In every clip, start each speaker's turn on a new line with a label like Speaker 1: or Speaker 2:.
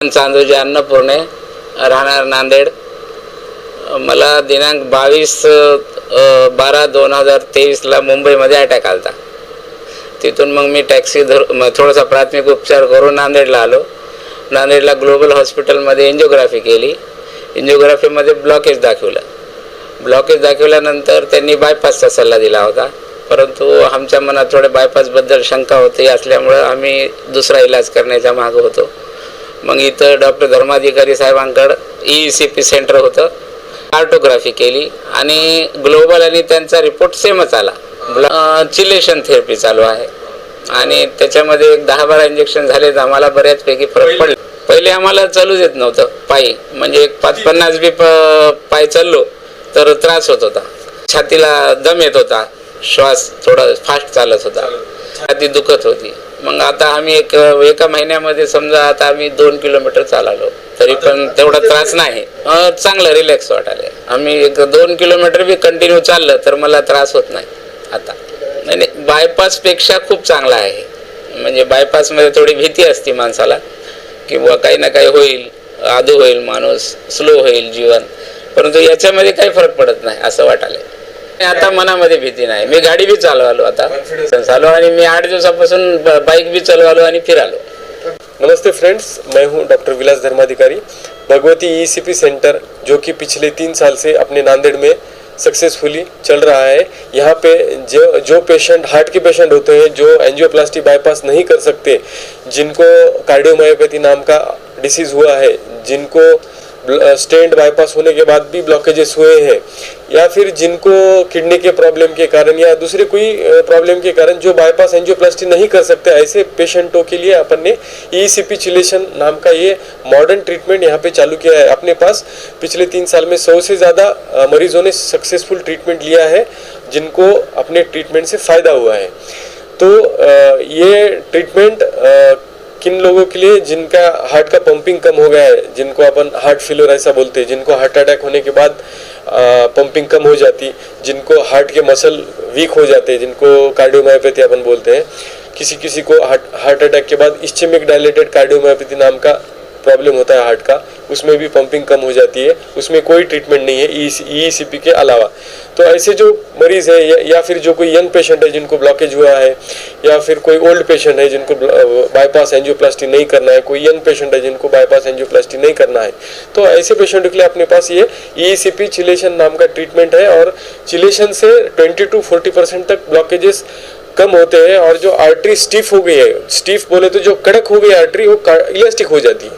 Speaker 1: चांदोजी अन्नपूर्णे, राहणार नांदेड. मला दिनांक 22/12/2023ला मुंबईमध्ये अटॅक आला. तिथून मग मी टॅक्सी थोडासा प्राथमिक उपचार करून नांदेडला आलो. नांदेडला ग्लोबल हॉस्पिटलमध्ये एंजिओग्राफी केली. एंजिओग्राफीमध्ये ब्लॉकेज दाखवल्यानंतर त्यांनी बायपासचा सल्ला दिला होता. परंतु आमच्या मनात थोडे बायपासबद्दल शंका होती असल्यामुळं आम्ही दुसरा इलाज करण्याच्या मागं होतो. मग इथं डॉक्टर धर्माधिकारी साहेबांकडं ECP सेंटर होतं. कार्टोग्राफी केली आणि ग्लोबल आणि त्यांचा रिपोर्ट सेमच आला. चिलेशन थेरपी चालू आहे आणि त्याच्यामध्ये 10-12 इंजेक्शन झाले तर आम्हाला बऱ्याचपैकी फरक पडला. पहिले आम्हाला चालूच येत नव्हतं पायी, म्हणजे 5-50 बी पाय चाललो तर त्रास होत होता. छातीला दम येत होता, श्वास थोडा फास्ट चालत होता, छाती दुखत होती. मग आता आम्ही एका महिन्यामध्ये समजा आता आम्ही 2 किलोमीटर चाललो तरी पण तेवढा त्रास नाही. चांगलं रिलॅक्स वाटायला. आम्ही 2 किलोमीटर बी कंटिन्यू चाललं तर मला त्रास होत नाही आता. नाही, बायपासपेक्षा खूप चांगला आहे. म्हणजे बायपासमध्ये थोडी भीती असते माणसाला किंवा काही ना काही होईल, आदू होईल, माणूस स्लो होईल जीवन. परंतु याच्यामध्ये काही फरक पडत नाही असं वाटायला. आता मनामध्ये भीती नाही. मी गाडी भी चालवालो आता चालू आणि मी 8 दिवसापासून बाइक भी चलवालो आणि फिरालो.
Speaker 2: नमस्ते फ्रेंड्स, मैं हूं डॉक्टर विलास धर्माधिकारी. भगवती ECP सेंटर जो कि पिछले 3 साल से अपने नांदेड़ में सक्सेसफुली चल रहा है. यहाँ पे जो पेशेंट हार्ट के पेशेंट होते हैं, जो एंजियोप्लास्टी बाईपास नहीं कर सकते, जिनको कार्डियोमायोपैथी नाम का डिसीज हुआ है, जिनको स्टेंट बाईपास होने के बाद भी ब्लॉकेजेस हुए हैं, या फिर जिनको किडनी के प्रॉब्लम के कारण या दूसरे कोई प्रॉब्लम के कारण जो बाईपास एंजियोप्लास्टी नहीं कर सकते, ऐसे पेशेंटों के लिए अपन ने ECP चिलेशन नाम का ये मॉडर्न ट्रीटमेंट यहाँ पे चालू किया है. अपने पास पिछले 3 साल में 100 से ज़्यादा मरीजों ने सक्सेसफुल ट्रीटमेंट लिया है, जिनको अपने ट्रीटमेंट से फ़ायदा हुआ है. तो ये ट्रीटमेंट किन लोगों के लिए जिनका हार्ट का पंपिंग कम हो गया है, जिनको अपन हार्ट फेलियर ऐसा बोलते हैं, जिनको हार्ट अटैक होने के बाद पंपिंग कम हो जाती, जिनको हार्ट के मसल वीक हो जाते हैं, जिनको कार्डियोमायोपैथी अपन बोलते हैं. किसी को हार्ट अटैक के बाद इस्चेमिक डायलेटेड कार्डियोमायोपैथी नाम का प्रॉब्लम होता है हार्ट का, उसमें भी पंपिंग कम हो जाती है. उसमें कोई ट्रीटमेंट नहीं है ECP के अलावा. तो ऐसे जो मरीज़ है या फिर जो कोई यंग पेशेंट है जिनको ब्लॉकेज हुआ है, या फिर कोई ओल्ड पेशेंट है जिनको बाईपास एंजियोप्लास्टी नहीं करना है, कोई यंग पेशेंट है जिनको बाईपास एंजियोप्लास्टी नहीं करना है, तो ऐसे पेशेंटों के लिए अपने पास ये ECP चिलेशन नाम का ट्रीटमेंट है. और चिलेशन से 20 to 40% तक ब्लॉकेजेस कम होते हैं. और जो आर्टरी स्टिफ हो गई है, स्टिफ बोले तो जो कड़क हो गई आर्टरी, वो इलास्टिक हो जाती है.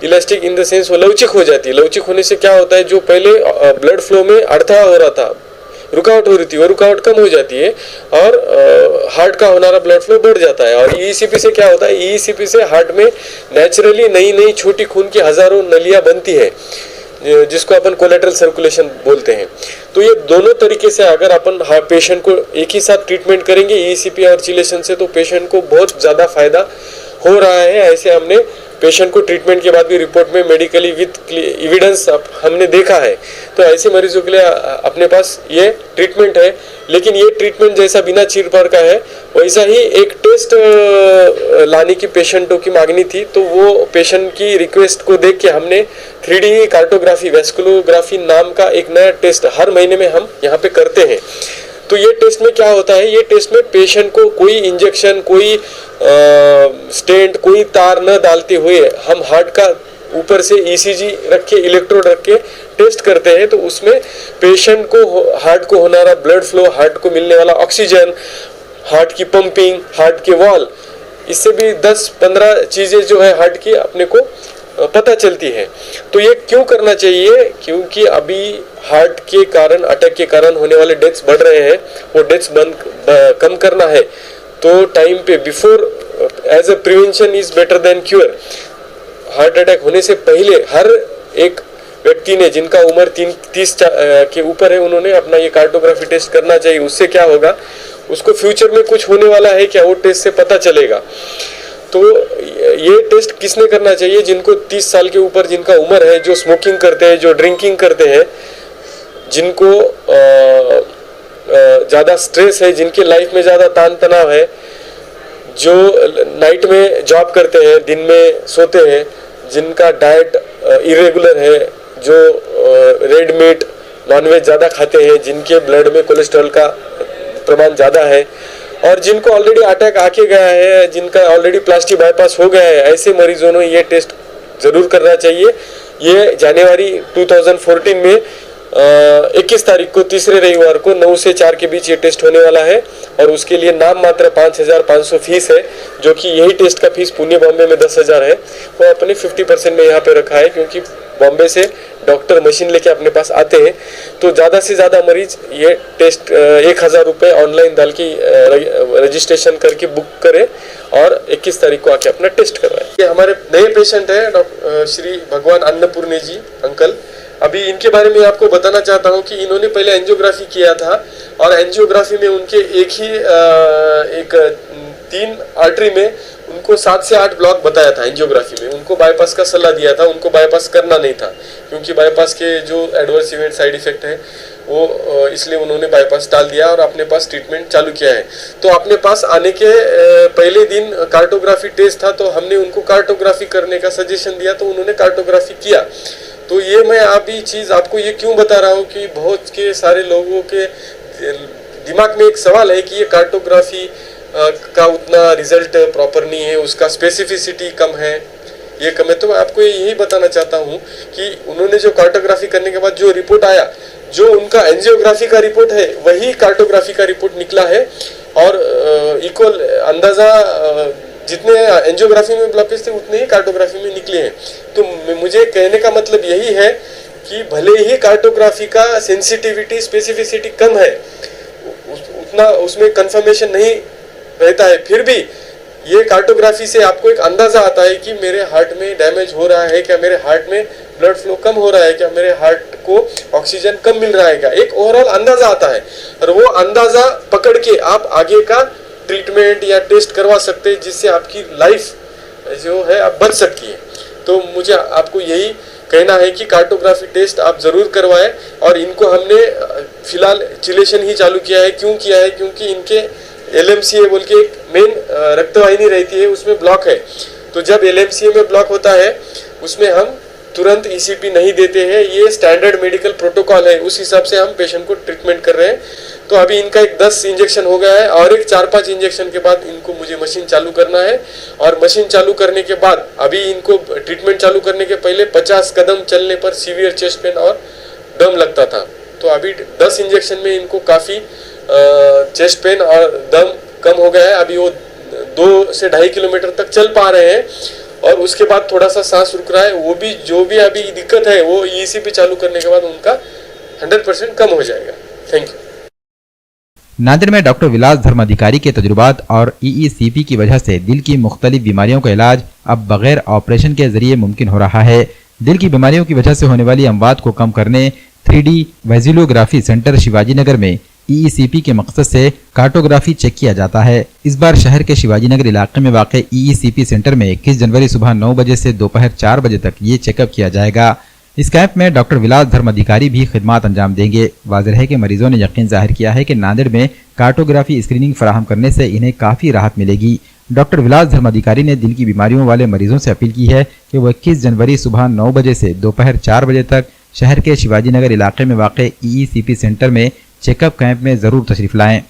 Speaker 2: इलास्टिक इन द सेंस वो लवचिक हो जाती है. लवचिक होने से क्या होता है, जो पहले ब्लड फ्लो में अड़थड़ा हो रहा था, रुकावट हो रही थी, वो रुकावट कम हो जाती है और हार्ट का होना ब्लड फ्लो बढ़ जाता है. और ECP से क्या होता है, ECP से हार्ट में नेचुरली नई छोटी खून की हजारों नलियां बनती है, जिसको अपन कोलेटरल सर्कुलेशन बोलते हैं. तो ये दोनों तरीके से अगर अपन पेशेंट को एक ही साथ ट्रीटमेंट करेंगे ECP और चिलेशन से, तो पेशेंट को बहुत ज़्यादा फायदा हो रहा है. ऐसे हमने पेशेंट को ट्रीटमेंट के बाद भी रिपोर्ट में मेडिकली विथ एविडेंस हमने देखा है. तो ऐसे मरीजों के लिए अपने पास ये ट्रीटमेंट है. लेकिन ये ट्रीटमेंट जैसा बिना चीरफाड़ का है, वैसा ही एक टेस्ट लाने की पेशेंटों की मांगनी थी. तो वो पेशेंट की रिक्वेस्ट को देख के हमने 3D कार्टोग्राफी वैस्कुलोग्राफी नाम का एक नया टेस्ट हर महीने में हम यहाँ पे करते हैं. तो ये टेस्ट में क्या होता है, ये टेस्ट में पेशेंट को कोई इंजेक्शन, कोई स्टेंट, कोई तार न डालते हुए हम हार्ट का ऊपर से ECG रख के, इलेक्ट्रोड रख के टेस्ट करते हैं. तो उसमें पेशेंट को हार्ट को होना रहा ब्लड फ्लो, हार्ट को मिलने वाला ऑक्सीजन, हार्ट की पंपिंग, हार्ट के वॉल, इससे भी 10-15 चीज़ें जो है हार्ट की अपने को पता चलती है. तो ये क्यों करना चाहिए, क्योंकि अभी हार्ट के कारण, अटैक के कारण होने वाले डेथ्स बढ़ रहे हैं. वो डेथ्स कम करना है तो टाइम पे before, as a prevention is better than cure. Heart attack होने से पहले हर एक व्यक्ति ने, जिनका उम्र 30 के ऊपर है, उन्होंने अपना ये कार्टोग्राफी टेस्ट करना चाहिए. उससे क्या होगा, उसको फ्यूचर में कुछ होने वाला है क्या, वो टेस्ट से पता चलेगा. तो ये टेस्ट किसने करना चाहिए, जिनको 30 साल के ऊपर जिनका उम्र है, जो स्मोकिंग करते हैं, जो ड्रिंकिंग करते हैं, जिनको ज़्यादा स्ट्रेस है, जिनके लाइफ में ज़्यादा तान तनाव है, जो नाइट में जॉब करते हैं, दिन में सोते हैं, जिनका डाइट इरेगुलर है, जो रेड मीट नॉनवेज ज़्यादा खाते हैं, जिनके ब्लड में कोलेस्ट्रॉल का प्रमाण ज़्यादा है और जिनको ऑलरेडी अटैक आके गया है, जिनका ऑलरेडी प्लास्टिक बाईपास हो गया है, ऐसे मरीजों ने ये टेस्ट ज़रूर करना चाहिए। ये जनवरी 2014 में 21 तारीख को तीसरे रविवार को 9 से 4 के बीच ये टेस्ट होने वाला है और उसके लिए नाम मात्र 5,500 फीस है, जो कि यही टेस्ट का फीस पुणे बॉम्बे में 10,000 है। वो अपने 50% में यहाँ पे रखा है, क्योंकि बॉम्बे से डॉक्टर मशीन लेके अपने पास आते हैं, तो ज़्यादा से ज़्यादा मरीज ये टेस्ट 1,000 रुपये ऑनलाइन डाल के रजिस्ट्रेशन करके बुक करें और 21 तारीख को आके अपना टेस्ट करवाएं। ये हमारे नए पेशेंट है श्री भगवान अन्नपूर्णे जी अंकल। अभी इनके बारे में आपको बताना चाहता हूँ कि इन्होंने पहले एंजियोग्राफी किया था और एंजियोग्राफी में उनके एक 3 आर्टरी में उनको 7 से 8 ब्लॉक बताया था। एंजियोग्राफी में उनको बाईपास का सलाह दिया था, उनको बाईपास करना नहीं था, क्योंकि बाईपास के जो एडवर्स इवेंट साइड इफेक्ट है वो इसलिए उन्होंने बाईपास टाल दिया और अपने पास ट्रीटमेंट चालू किया है। तो अपने पास आने के पहले दिन कार्टोग्राफी टेस्ट था, तो हमने उनको कार्टोग्राफी करने का सजेशन दिया, तो उन्होंने कार्टोग्राफी किया। तो ये मैं अभी चीज़ आपको ये क्यों बता रहा हूँ कि बहुत के सारे लोगों के दिमाग में एक सवाल है कि ये कार्टोग्राफी का उतना रिजल्ट प्रॉपर नहीं है, उसका स्पेसिफिसिटी कम है, ये कम है। तो मैं आपको यही बताना चाहता हूँ कि उन्होंने जो कार्टोग्राफी करने के बाद जो रिपोर्ट आया, जो उनका एंजियोग्राफी का रिपोर्ट है वही कार्टोग्राफी का रिपोर्ट निकला है और इक्वल अंदाज़ा जितने एंजियोग्राफी में ब्लॉकेज थे उतने ही कार्टोग्राफी में निकले हैं। तो मुझे कहने का मतलब यही है कि भले ही कार्टोग्राफी का सेंसिटिविटी स्पेसिफिसिटी कम है, उतना उसमें कंफर्मेशन नहीं रहता है, फिर भी ये कार्टोग्राफी से आपको एक अंदाज़ा आता है कि मेरे हार्ट में डैमेज हो रहा है क्या, मेरे हार्ट में ब्लड फ्लो कम हो रहा है क्या, मेरे हार्ट को ऑक्सीजन कम मिल रहा है क्या, एक ओवरऑल अंदाज़ा आता है और वो अंदाज़ा पकड़ के आप आगे का ट्रीटमेंट या टेस्ट करवा सकते हैं, जिससे आपकी लाइफ जो है आप बच सकती है। तो मुझे आपको यही कहना है कि कार्टोग्राफी टेस्ट आप ज़रूर करवाएं और इनको हमने फिलहाल चिलेशन ही चालू किया है। क्यों किया है? क्योंकि इनके LMCA बोल के एक मेन रक्तवाहिनी रहती है, उसमें ब्लॉक है। तो जब LMCA में ब्लॉक होता है उसमें हम तुरंत ECP नहीं देते हैं, ये स्टैंडर्ड मेडिकल प्रोटोकॉल है, उस हिसाब से हम पेशेंट को ट्रीटमेंट कर रहे हैं। तो अभी इनका एक 10 इंजेक्शन हो गया है और एक 4-5 इंजेक्शन के बाद इनको मुझे मशीन चालू करना है और मशीन चालू करने के बाद अभी इनको ट्रीटमेंट चालू करने के पहले 50 कदम चलने पर सीवियर चेस्ट पेन और दम लगता था। तो अभी 10 इंजेक्शन में इनको काफ़ी चेस्ट पेन और दम कम हो गया है। अभी वो 2 से 2.5 किलोमीटर तक चल पा रहे हैं और उसके बाद थोड़ा सा सांस रुक रहा है। वो भी जो भी अभी दिक्कत है वो ECP चालू करने के बाद उनका 100% कम हो जाएगा। Thank you.
Speaker 3: नांदेड़ में डॉक्टर विलास धर्माधिकारी के तजुर्बात और EECP की वजह से दिल की मुख्तलिफ बीमारियों का इलाज अब बगैर ऑपरेशन के जरिए मुमकिन हो रहा है। दिल की बीमारियों की वजह से होने वाली अमवात को कम करने 3D वेजिलोग्राफी सेंटर शिवाजी नगर में EECP के मकसद से कार्टोग्राफी चेक किया जाता है। इस बार शहर के शिवाजी नगर इलाके में वाक़ EECP सेंटर में 21 जनवरी सुबह 9 बजे से दोपहर 4 बजे तक ये चेकअप किया जाएगा। इस कैंप में डॉक्टर विलास धर्माधिकारी भी खिदमत अंजाम देंगे। वाज़ेह है कि मरीजों ने यकीन जाहिर किया है कि नांदेड़ में कार्टोग्राफी स्क्रीनिंग फराहम करने से इन्हें काफ़ी राहत मिलेगी। डॉक्टर विलास धर्माधिकारी ने दिल की बीमारियों वाले मरीजों से अपील की है कि वो 21 जनवरी सुबह 9 बजे से दोपहर 4 बजे तक शहर के शिवाजी नगर इलाके में वाक़ EECP सेंटर में चेकअप कैंप में ज़रूर तशरीफ़ लाएँ।